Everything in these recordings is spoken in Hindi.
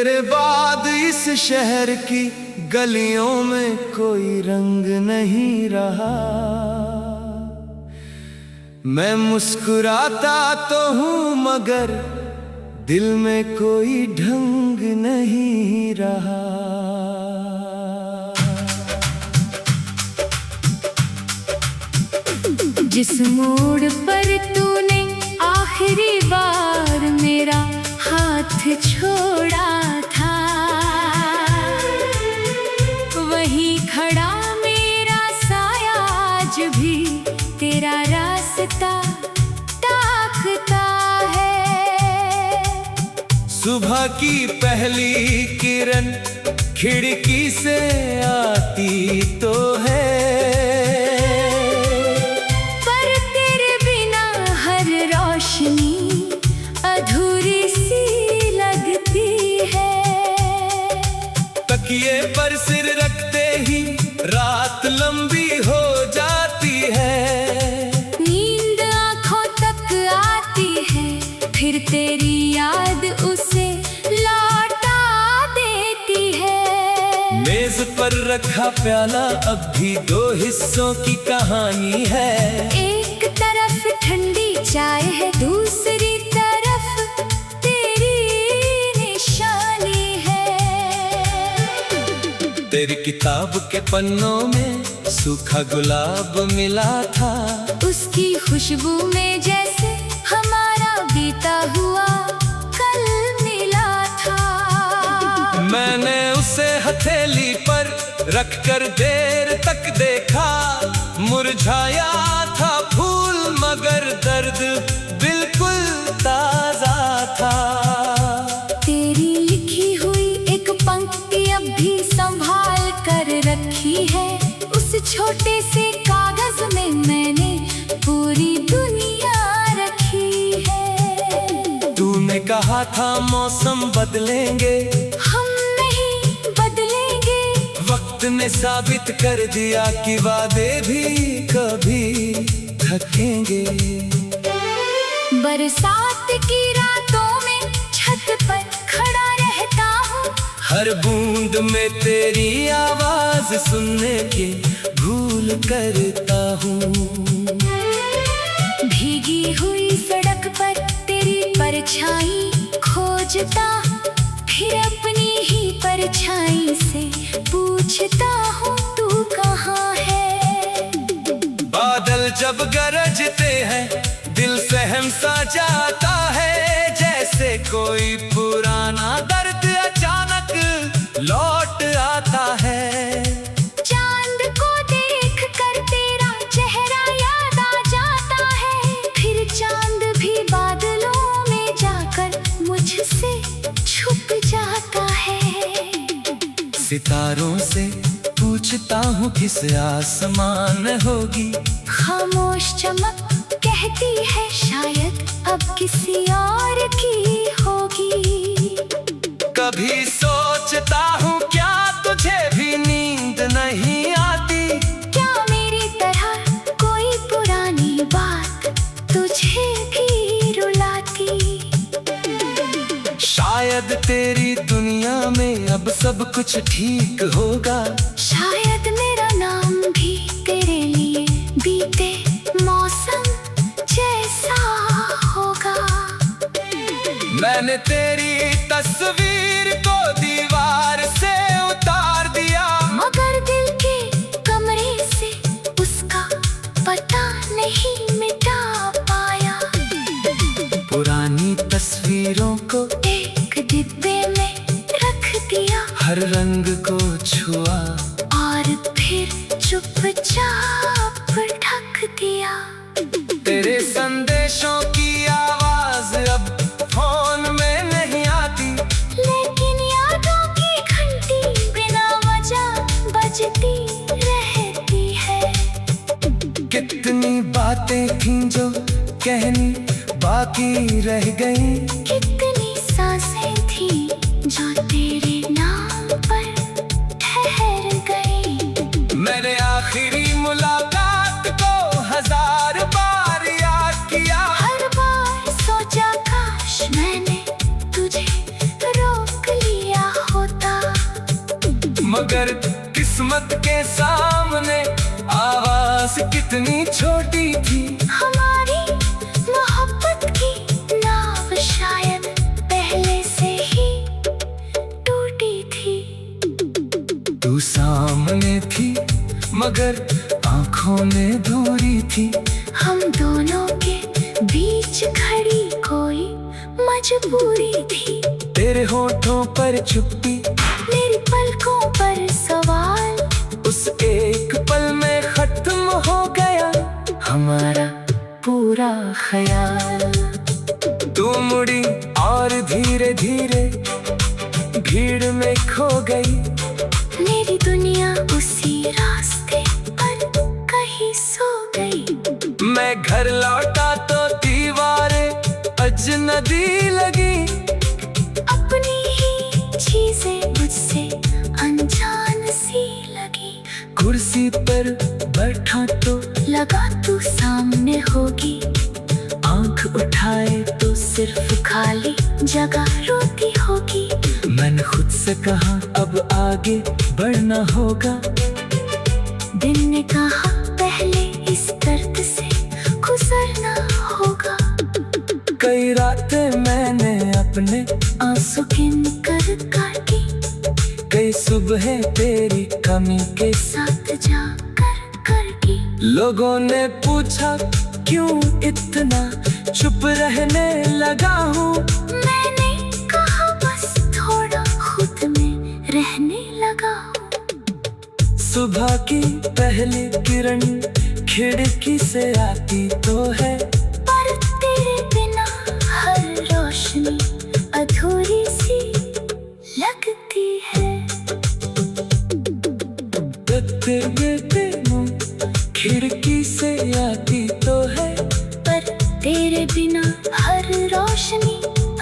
तेरे बाद इस शहर की गलियों में कोई रंग नहीं रहा। मैं मुस्कुराता तो हूँ मगर दिल में कोई ढंग नहीं रहा। जिस मोड़ पर तूने आखिरी बार मेरा हाथ छोड़ा था, वहीं खड़ा मेरा साया आज भी तेरा रास्ता ताकता है। सुबह की पहली किरण खिड़की से आती तो है, पर तेरे बिना हर रोशनी अधूरी सी लगती है। तकिए पर सिर रखते ही रात लंबी हो जाती है। नींद आँखों तक आती है, फिर तेरी याद उसे लौटा देती है। मेज पर रखा प्याला अब भी दो हिस्सों की कहानी है। एक तरफ ठंडी चाय है, दूसरी तरफ तेरी निशानी है। तेरी किताब के पन्नों में सूखा गुलाब मिला था, उसकी खुशबू में जैसे हमारा बीता हुआ कल मिला था। मैंने उसे हथेली पर रखकर देर तक देखा। मुरझाया था फूल मगर दर्द बिल्कुल ताजा था। तेरी लिखी हुई एक पंक्ति अब भी संभाल कर रखी है। उस छोटे से कागज में मैंने पूरी दुनिया रखी है। तूने कहा था मौसम बदलेंगे, हम नहीं बदलेंगे। वक्त ने साबित कर दिया कि वादे भी कभी थकेंगे। बरसात की रातों में छत पर खड़ा रहता हूँ, हर बूंद में तेरी आवाज सुनने की भूल करता हूँ। भीगी हुई सड़क पर तेरी परछाई खोजता, फिर अपनी ही परछाई से पूछता हूँ तू कहाँ है। बादल जब गरजते हैं दिल सहम सा जाता है, जैसे कोई पुराना दर्द अचानक लौट आता है। चांद को देख कर तेरा चेहरा याद आ जाता है, फिर चांद भी बादलों में जाकर मुझसे छुप जाता है। सितारों से पूछता हूँ किस आसमान होगी, खामोश चमक कहती है शायद अब किसी और की होगी। कभी सोचता हूँ क्या तुझे भी नींद नहीं आती, क्या मेरी तरह कोई पुरानी बात तुझे भी रुलाती। शायद तेरी दुनिया में अब सब कुछ ठीक होगा, शायद मेरा नाम भी तेरे लिए बीते मौसम जैसा होगा। मैंने तेरी तस्वीर को दीवार से उतार दिया, मगर दिल के कमरे से उसका पता नहीं मिटा पाया। पुरानी तस्वीरों को एक डिब्बे में रख दिया, हर रंग को छुआ और फिर चुपचाप ढक दिया। तेरे संदेशों की आवाज अब फोन में नहीं आती, लेकिन यादों की घंटी बिना वजह बजती रहती है। कितनी बातें थीं जो कहनी बाकी रह गई, कितनी सांसें थी जो तेरे नाम पर ठहर गई। मैंने आखिरी मुलाकात को हजार बार याद किया, हर बार सोचा काश मैंने तुझे रोक लिया मगर किस्मत के सामने आवाज कितनी छोटी थी। हमारी मोहब्बत की नाव शायद पहले से ही टूटी थी। तू सामने थी मगर आंखों में दूरी थी। हम दोनों के बीच खड़ी कोई मजबूरी थी। तेरे होठों पर चुप्पी, मेरी पलकों पर सवाल, उस एक पल में खत्म हो गया हमारा पूरा ख्याल। तू मुड़ी और धीरे धीरे भीड़ में खो गई। मेरी दुनिया उसी रास्ते पर कहीं सो गई। मैं घर लौटा तो दीवारें अजनबी लगी। अपनी ही चीजें मुझसे अनजान सी लगी। कुर्सी पर बैठा तो लगा तू सामने होगी। आंख उठाए तो सिर्फ खाली जगह रोती होगी। मैंने खुद से कहा अब आगे बढ़ना होगा। दिन ने कहा पहले इस दर्द से गुजरना होगा। कई रातें मैंने अपने आंसू गिन कर काटी। कई सुबह तेरी कमी के साथ जाकर करगी। लोगों ने पूछा क्यों इतना चुप रहने लगा हूँ। मैंने कहा बस थोड़ा खुद में रहने लगा हूँ। सुबह की पहली किरण खिड़की से आती तो है, पर तेरे बिना हर रोशनी अधूरी सी लगती है। खिड़की से आती तो है, पर तेरे बिना हर रोशनी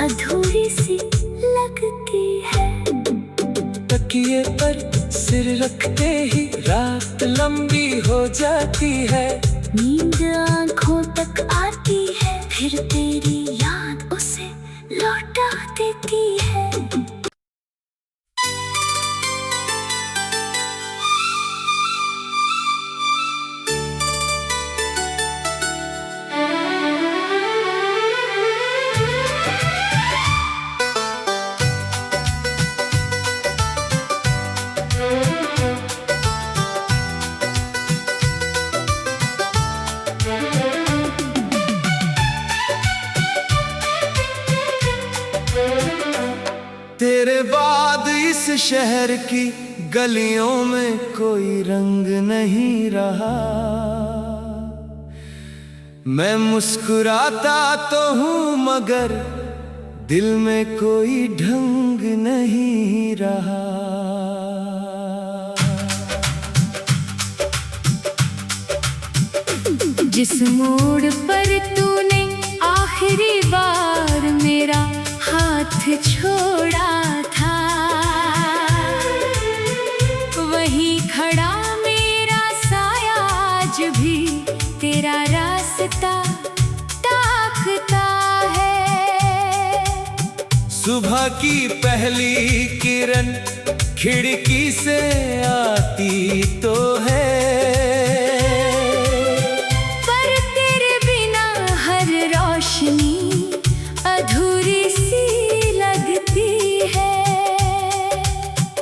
अधूरी सी लगती है। तकिए पर सिर रखते ही रात लंबी हो जाती है। नींद आँखों तक आती है, फिर तेरी याद उसे लौटा देती है। तेरे बाद इस शहर की गलियों में कोई रंग नहीं रहा। मैं मुस्कुराता तो हूँ मगर दिल में कोई ढंग नहीं रहा। जिस मोड़ पर तूने आखिरी बार मेरा हाथ छोड़ा था, वहीं खड़ा मेरा साया आज भी तेरा रास्ता ताकता है। सुबह की पहली किरण खिड़की से आती तो है, पर तेरे बिना हर रोशनी अधूरी सी लगती है।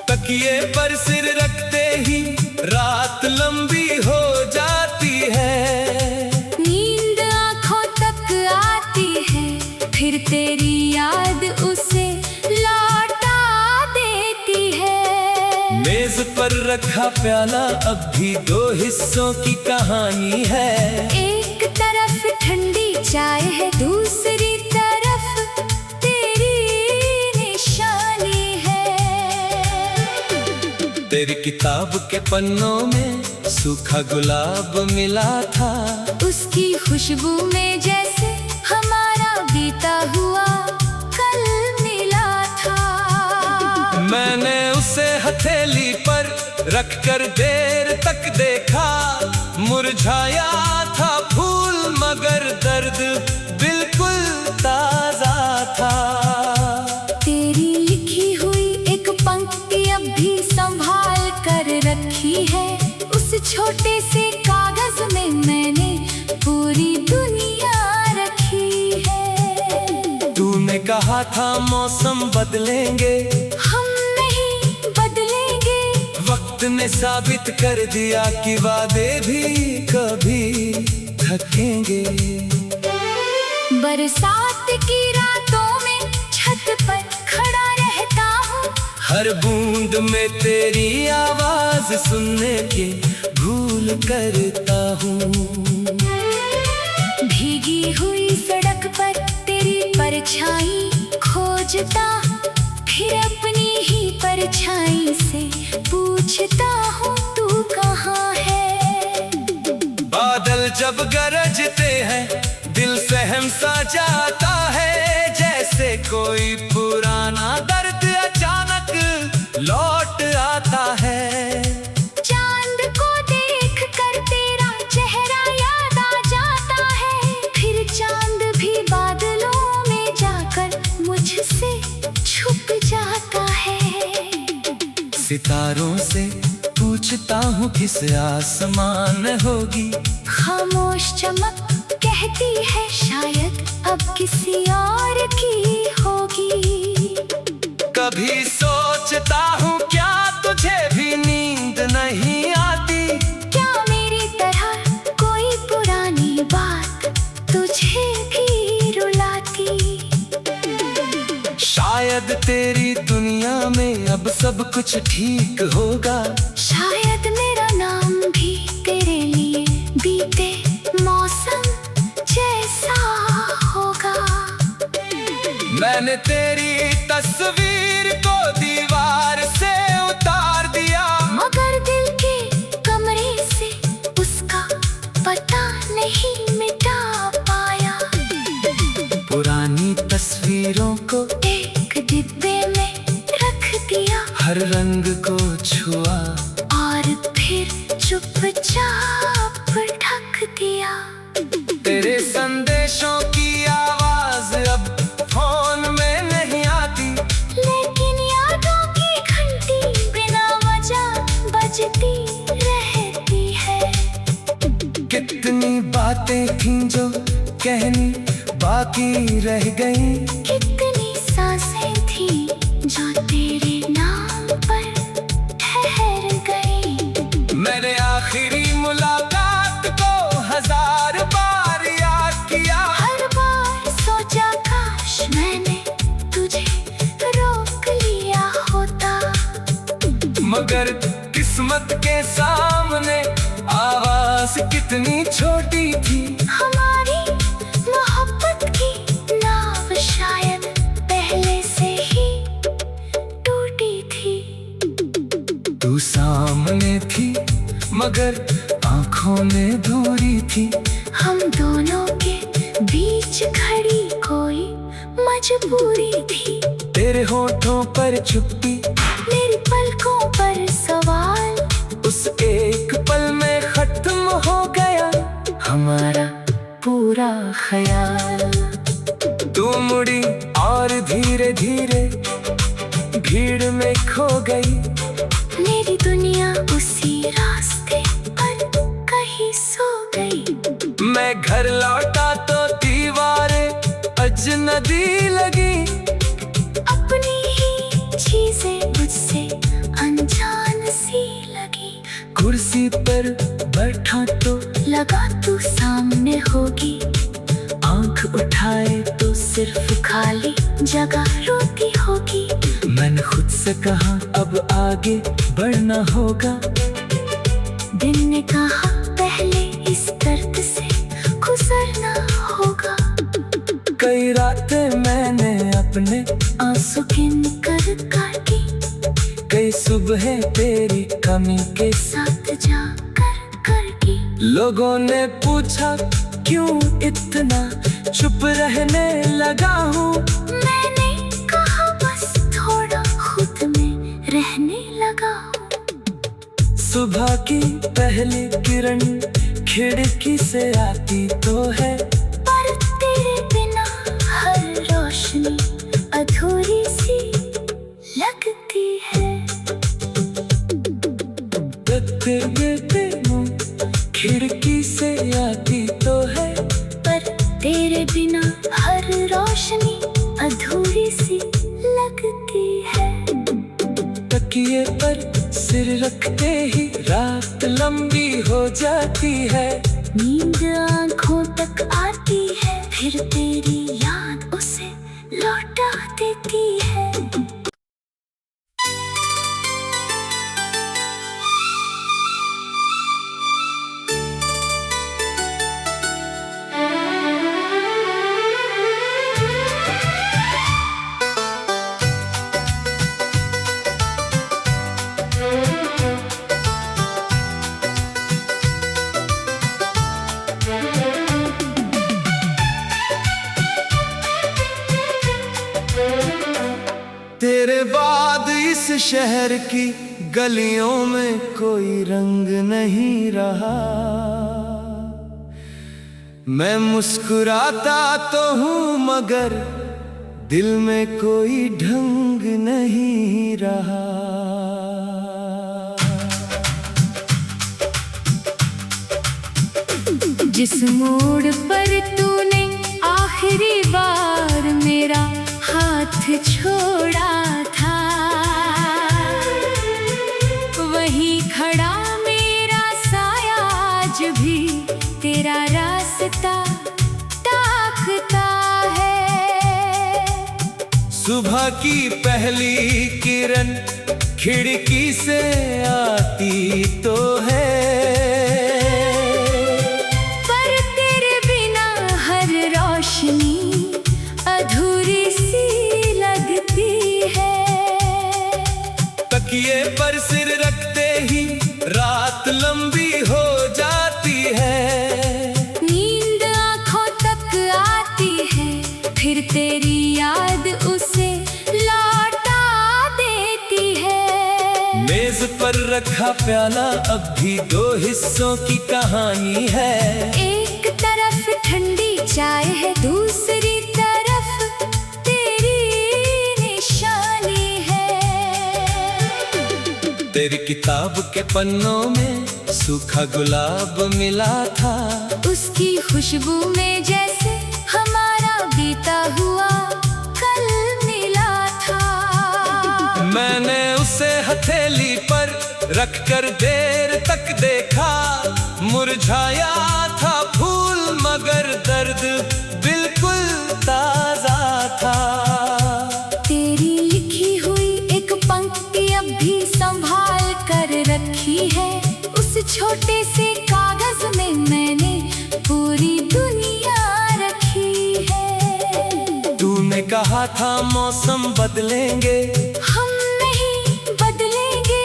तकिए पर सिर रखते ही रात लंबी हो जाती है। नींद आँखों तक आती है, फिर तेरी याद उसे लौटा देती है। मेज पर रखा प्याला अब भी दो हिस्सों की कहानी है। एक तरफ ठंडी चाय है, दूसरी तरफ तेरी निशानी है। तेरी किताब के पन्नों में सूखा गुलाब मिला था। उसकी खुशबू में जैसे हमारा बीता हुआ कल मिला था। मैंने उसे हथेली पर रखकर देर तक देखा। मुरझाया था फूल मगर दर्द बिल्कुल ताजा था। तेरी लिखी हुई एक पंक्ति अब भी संभाल रखी है। उस छोटे से कागज में मैंने पूरी दुनिया रखी है। तूने कहा था मौसम बदलेंगे, हम नहीं बदलेंगे। वक्त ने साबित कर दिया कि वादे भी कभी थकेंगे। बरसात की रातों में छत पर खड़ा रहता हूँ। हर बूंद में तेरी आवाज सुनने के भूल करता हूँ। भीगी हुई सड़क पर तेरी परछाई खोजता, फिर अपनी ही परछाई से पूछता हूँ तू कहाँ है। बादल जब गरजते हैं दिल सहम सा जाता है, जैसे कोई पुराना दर्द अचानक लौट आता है। चांद को देख कर तेरा चेहरा याद आ जाता है, फिर चांद भी बादलों में जाकर मुझसे छुप जाता है। सितारों से पूछता हूँ किस आसमान में होगी, खामोश चमक कहती है शायद अब किसी और की होगी। कभी सोचता हूँ क्या तुझे भी नींद नहीं आती, क्या मेरी तरह कोई पुरानी बात तुझे भी रुलाती। शायद तेरी दुनिया में अब सब कुछ ठीक होगा, शायद मेरा नाम भी तेरे लिए बीते मौसम जैसा होगा। मैंने तेरी तस्वीर को दीवार से उतार दिया, मगर दिल के कमरे से उसका पता नहीं मिटा पाया। पुरानी तस्वीरों को एक डिब्बे में रख दिया, हर रंग को छुआ और फिर चुपचाप ढक दिया। तेरे संदेशों की आवाज अब फोन में नहीं आती, लेकिन यादों की घंटी बिना वजह बजती रहती है। कितनी बातें थीं जो कहनी बाकी रह गई, कितनी सांसें थी जो तेरे नाम पर ठहर गई। मैंने आखिरी मुलाकात को 1000 बार याद किया, हर बार सोचा काश मैंने तुझे रोक लिया होता। मगर किस्मत के सामने आवाज कितनी छोटी थी। हमारी मोहब्बत की नाव शायद पहले से ही टूटी थी। तू सामने थी मगर आंखों में दूरी थी। हम दोनों के बीच खड़ी कोई मजबूरी थी। तेरे होठों पर चुप्पी, मेरी पलकों पर सवाल, उस एक पल में खत्म हो गया हमारा पूरा ख्याल। तू मुड़ी और धीरे धीरे भीड़ में खो गई, मेरी दुनिया उसी रास्ते पर कहीं सो गई। मैं घर लौटा तो दीवारें अजनबी लगी, अपनी ही चीजें मुझसे अनजान सी लगी। कुर्सी पर बैठा तो लगा तू सामने होगी, आंख उठाए तो सिर्फ खाली जगह रोती होगी। मैंने खुद से कहा अब आगे बढ़ना होगा, दिन ने कहा पहले इस दर्द से गुजरना होगा। कई रातें मैंने अपने आंसू गिन कर काटी, कई सुबह तेरी कमी के साथ जाकर करगी। लोगों ने पूछा क्यों इतना चुप रहने लगा हूँ, मैंने कहा बस थोड़ा खुद में रहने लगा हूँ। सुबह की पहली किरण खिड़की से आती तो है, पर तेरे बिना हर रोशनी अधूरी सी लगती है। देखते देखते मौत खिड़की से आती तो है, पर तेरे बिना हर रोशनी अधूरी सी लगती है। तकिए पर सिर रखते ही रात लंबी हो जाती है। नींद आँखों तक आती है, फिर तेरी याद उसे लौटा देती है। तेरे बाद इस शहर की गलियों में कोई रंग नहीं रहा। मैं मुस्कुराता तो हूँ मगर दिल में कोई ढंग नहीं रहा। जिस मोड़ पर तूने आखिरी बार मेरा हाथ छोड़ा था, वहीं खड़ा मेरा साया आज भी तेरा रास्ता ताकता है। सुबह की पहली किरण खिड़की से आती तो है, पर तेरे बिना हर रोशनी अधूरी सी लगती है। तकिए पर सिर रखते ही रात लंबी हो जाती है। नींद आँखों तक आती है, फिर तेरी याद उसे लौटा देती है। मेज पर रखा प्याला अब भी दो हिस्सों की कहानी है। एक तरफ ठंडी चाय है, दूसरी तेरी किताब के पन्नों में सूखा गुलाब मिला था। उसकी खुशबू में जैसे हमारा बीता हुआ कल मिला था। मैंने उसे हथेली पर रखकर देर तक देखा। मुरझाया था फूल मगर दर्द बिल्कुल ताजा था। तेरी लिखी हुई एक पंक्ति अब भी संभाल कर रखी है। उस छोटे से कागज में मैंने पूरी दुनिया रखी है। तूने कहा था मौसम बदलेंगे, हम नहीं बदलेंगे।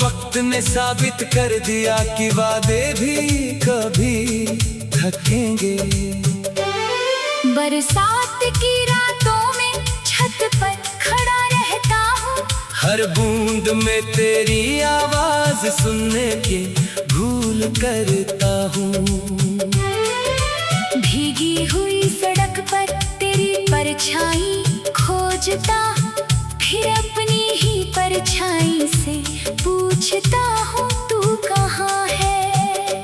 वक्त ने साबित कर दिया कि वादे भी कभी थकेंगे। बरसात की रातों में छत पर खड़ा रहता हूँ, हर बूंद में तेरी आवाज सुनने के भूल करता हूँ। भीगी हुई सड़क पर तेरी परछाई खोजता, फिर अपनी ही परछाई से पूछता हूँ तू कहाँ है।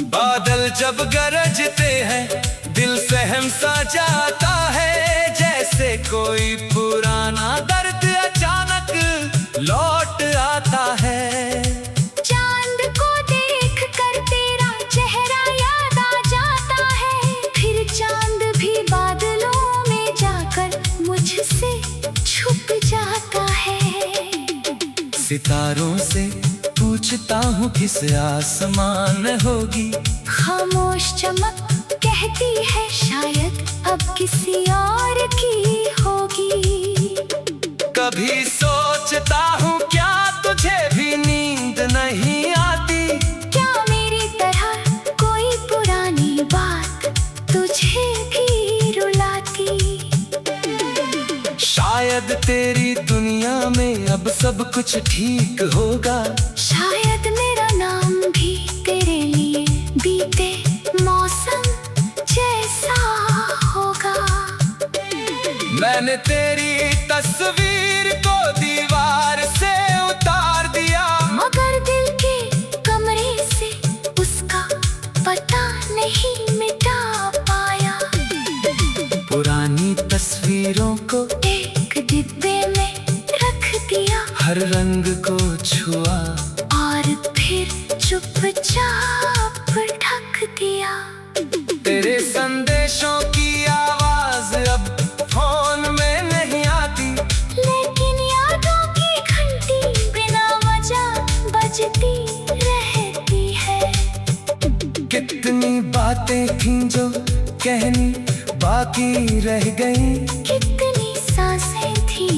बादल जब गरजते हैं दिल सहम सा जाता है, जैसे कोई पुराना दर्द अचानक लौट आता है। चांद को देख कर तेरा चेहरा याद आ जाता है, फिर चांद भी बादलों में जाकर मुझसे छुप जाता है। सितारों से पूछता हूँ किस आसमान में होगी, खामोश चमक कहती है शायद अब किसी और की होगी। कभी सोचता हूँ क्या तुझे भी नींद नहीं आती, क्या मेरी तरह कोई पुरानी बात तुझे भी रुलाती। शायद तेरी दुनिया में अब सब कुछ ठीक होगा, शायद मेरा नाम भी तेरे लिए बीते मौसम जैसा होगा। मैंने तेरी तस्वीर को दीवार से उतार दिया, मगर दिल के रंग को छुआ और फिर चुपचाप ढक दिया। तेरे संदेशों की आवाज अब फोन में नहीं आती, लेकिन यादों की घंटी बिना वजह बजती रहती है। कितनी बातें थीं जो कहनी बाकी रह गई, कितनी सांसें थी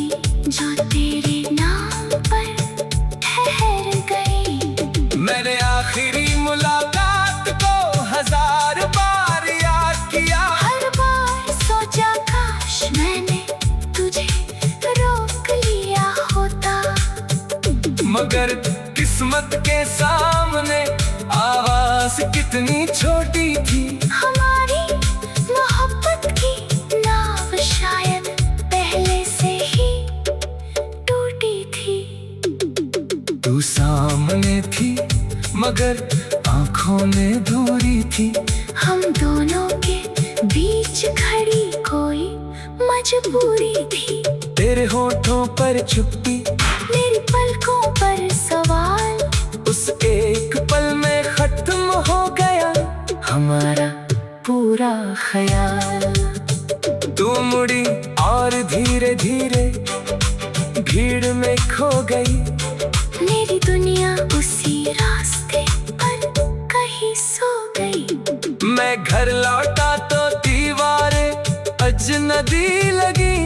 जो तेरे नाम पर ठहर गई। मैंने आखिरी मुलाकात को 1000 बार याद किया। हर बार सोचा काश मैंने तुझे रोक लिया होता, मगर किस्मत के सामने आवाज कितनी छोटी थी। हमारी मोहब्बत की नाव शायद पहले से ही टूटी थी। तू सामने थी मगर आंखों में दूरी थी। हम दोनों के बीच खड़ी कोई मजबूरी थी। तेरे होठों पर चुप्पी, मेरी पलकों पर सवाल, उस एक पल में खत्म हो गया हमारा पूरा ख्याल। तू मुड़ी और धीरे धीरे भीड़ में खो गई। मेरी दुनिया उसी रास्ते पर कहीं सो गई। मैं घर लौटा तो दीवारें अजनबी लगी।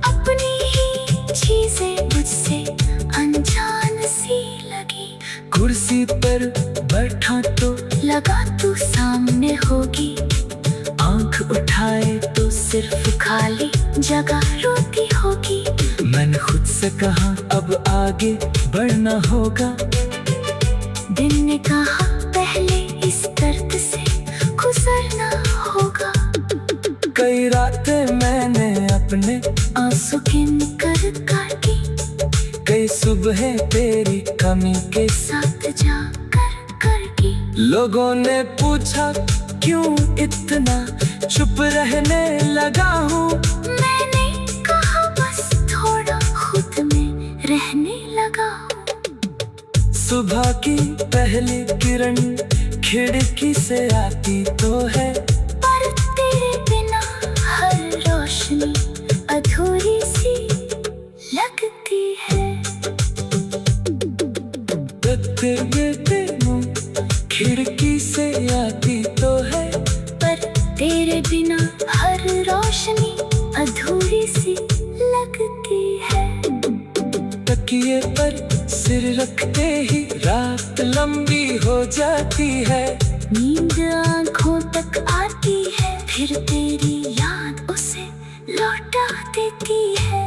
अपनी ही चीजें मुझसे अनजान सी लगी। कुर्सी पर बैठा तो लगा तू सामने होगी, आंख उठाए तो सिर्फ खाली जगह रोती होगी। मैंने खुद से कहा अब आगे बढ़ना होगा। दिन ने कहा पहले इस दर्द से गुजरना होगा। कई रातें मैंने अपने आंसू गिन कर काटी, कई सुबह तेरी कमी के साथ जा कर की। लोगों ने पूछा क्यों इतना चुप रहने लगा हूँ। मैंने कहा बस थोड़ा खुद में रहने लगा हूँ। सुबह की पहली किरण खिड़की से आती तो है, पर तेरे बिना हर रोशनी अधूरी सी लगती है। खिड़की से आती तो है, पर तेरे बिना हर रोशनी अधूरी सी लगती है। तकिए पर सिर रखते ही रात लंबी हो जाती है। नींद आँखों तक आती है, फिर तेरी याद उसे लौटा देती है।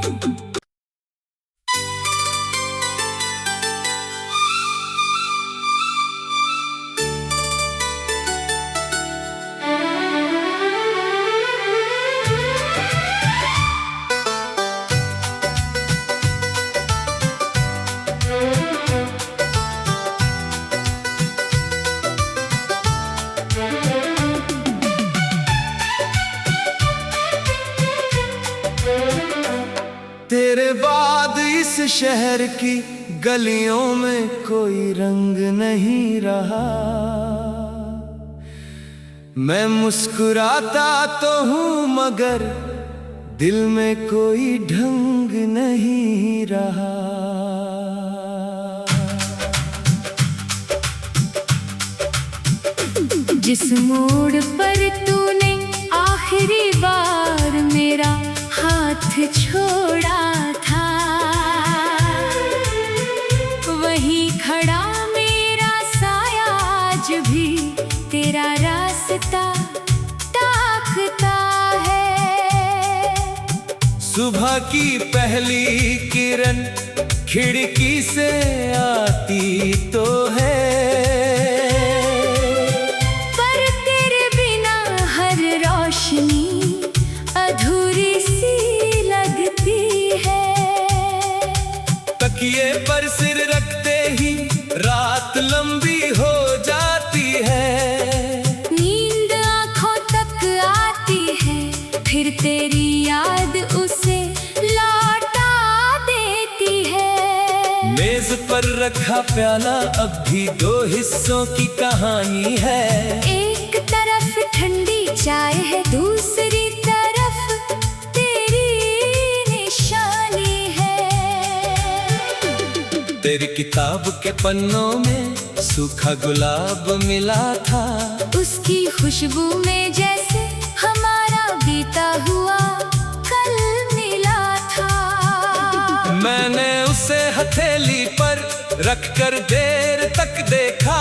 तेरे बाद इस शहर की गलियों में कोई रंग नहीं रहा। मैं मुस्कुराता तो हूँ मगर दिल में कोई ढंग नहीं रहा। जिस मोड़ पर तूने आखिरी बार मेरा हाथ छोड़ा था, वहीं खड़ा मेरा साया आज भी तेरा रास्ता ताकता है। सुबह की पहली किरण खिड़की से आती तो है, पर तेरे बिना हर रोशनी अधूरी सी लगती है। तकिए पर सिर रखते ही रात लंबी हो जाती है। नींद आँखों तक आती है, फिर तेरी याद उसे लौटा देती है। मेज पर रखा प्याला अब भी दो हिस्सों की कहानी है। एक तरफ ठंडी चाय है, दूसरी तरफ तेरी निशानी है। तेरी किताब के पन्नों में सूखा गुलाब मिला था, उसकी खुशबू में जैसे हमारा बीता हुआ कल मिला था। मैंने उसे हथेली पर रखकर देर तक देखा,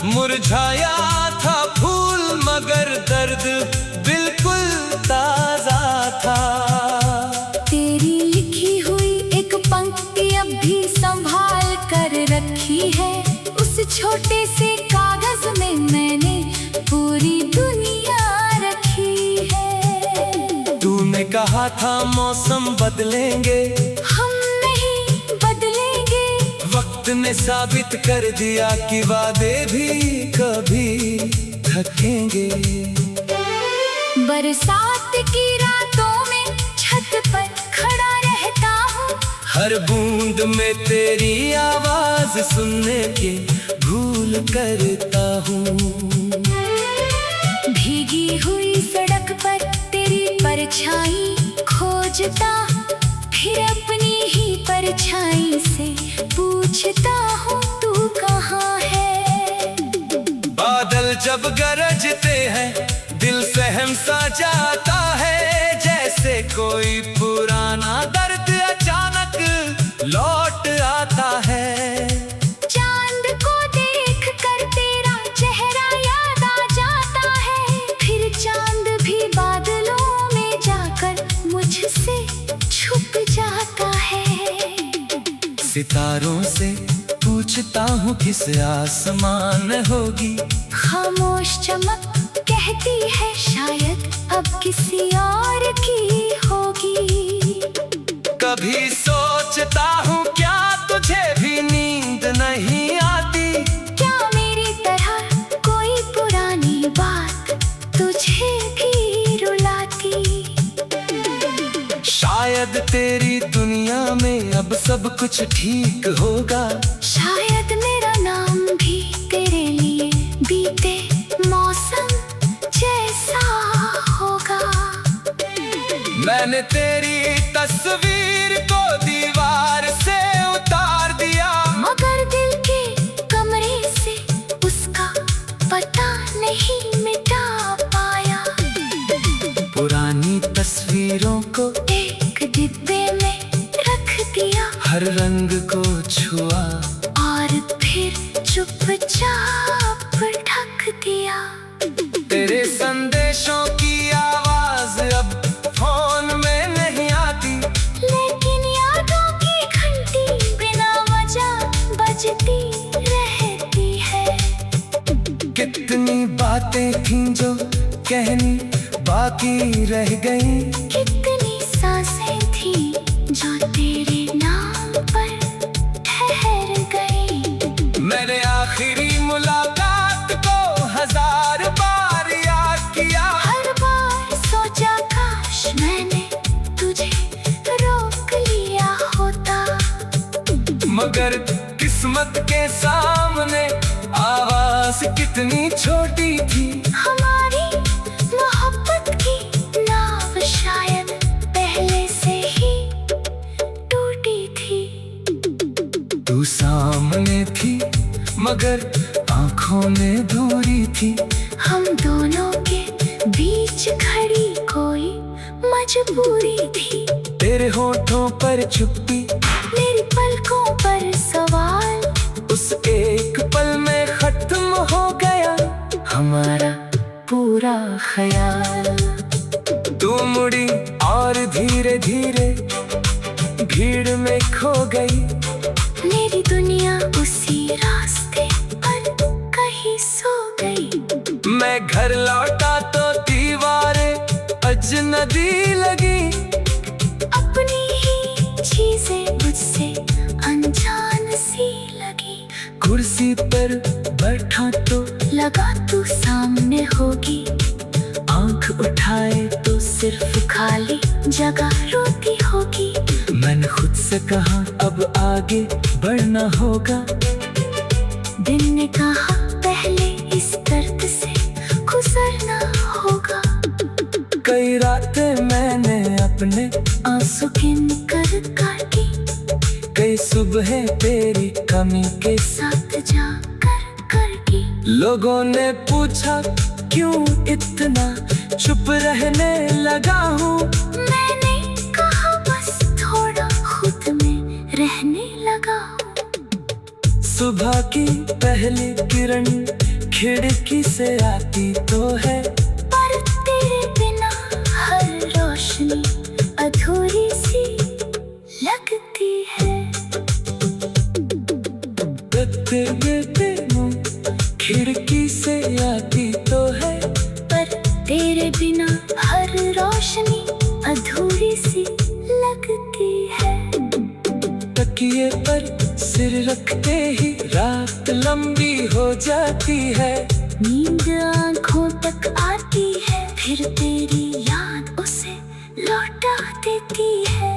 मुरझाया था फूल मगर दर्द बिल्कुल ताजा था। तेरी लिखी हुई एक पंक्ति अब भी संभाल कर रखी है, उस छोटे से कागज में मैंने पूरी दुनिया रखी है। तूने कहा था मौसम बदलेंगे, हम नहीं बदलेंगे। वक्त ने साबित कर दिया कि वादे भी कभी थकेंगे। बरसात की रातों में छत पर खड़ा रहता हूँ, हर बूंद में तेरी आवाज सुनने के भूल करता हूँ। भीगी हुई सड़क पर तेरी परछाई खोजता, फिर अपनी ही परछाई से पूछता हूँ तू कहाँ है। बादल जब गरजते हैं दिल सहम सा जाता है, जैसे कोई पुराना दर्द अचानक लौट आता है। चांद को देख कर तेरा चेहरा याद आ जाता है, फिर चांद भी बादलों में जाकर मुझसे छुप जाता है। सितारों से पूछता हूँ किस आसमान होगी, खामोश चमक कहती है शायद अब किसी और की होगी। कभी सोचता हूँ क्या तुझे भी नींद नहीं आती, क्या मेरी तरह कोई पुरानी बात तुझे भी रुलाती। शायद तेरी दुनिया में अब सब कुछ ठीक होगा, शायद मेरा नाम भी तेरे लिए बीते मौसम जैसा होगा। मैंने तेरी तस्वीर को दीवार से उतार दिया, मगर दिल के कमरे से उसका पता नहीं मिटा पाया। पुरानी तस्वीरों को एक डिब्बे में रख दिया, हर रंग को छुआ और फिर चुपचाप ढक दिया। तेरे संदेशों की आवाज अब फोन में नहीं आती, लेकिन यादों की घंटी बिना वजह बजती रहती है। कितनी बातें थीं जो कहनी बाकी रह गई, कितनी सांसें थी जो तेरे नाम पर ठहर गई। मैंने आखिरी मुलाकात को 1000 बार याद किया, हर बार सोचा काश मैंने तुझे रोक लिया होता, मगर किस्मत के सामने आवाज कितनी छोटी थी। हमारी मोहब्बत की नाव शायद पहले से ही टूटी थी। तू सामने थी मगर आंखों में दूरी थी, हम दोनों के बीच खड़ी कोई मजबूरी थी। तेरे होठों पर चुप्पी, मेरी पलकों पर सवाल, उस एक पल में खत्म हो गया हमारा पूरा ख्याल। तू मुड़ी और धीरे धीरे भीड़ में खो गई, मेरी दुनिया उसी रास्ते पर कहीं सो गई। मैं घर लौटा तो दीवारें अजनबी लगी, अपनी ही चीजें मुझसे अनजान सी लगी। कुर्सी पर बैठा तो लगा तू सामने होगी, आंख उठाए तो सिर्फ खाली जगह रोती होगी। मैंने खुद से कहा अब आगे बढ़ना होगा। दिन ने कहा पहले इस दर्द से गुजरना होगा। कई रातें मैंने अपने आंसू गिन कर काटी, कई सुबह तेरी कमी के साथ जा कर की। लोगों ने पूछा क्यों इतना चुप रहने लगा हूँ। मैंने कहा बस थोड़ा खुद में रहने लगा हूँ। सुबह की पहली किरण खिड़की से आती तो है, पर तेरे बिना हर रोशनी अधूरी सी लगती है। खिड़की से आती तो है, पर तेरे बिना हर रोशनी अधूरी सी लगती है। तकिए पर सिर रखते ही रात लंबी हो जाती है। नींद आँखों तक आती है, फिर तेरी याद उसे लौटा देती है।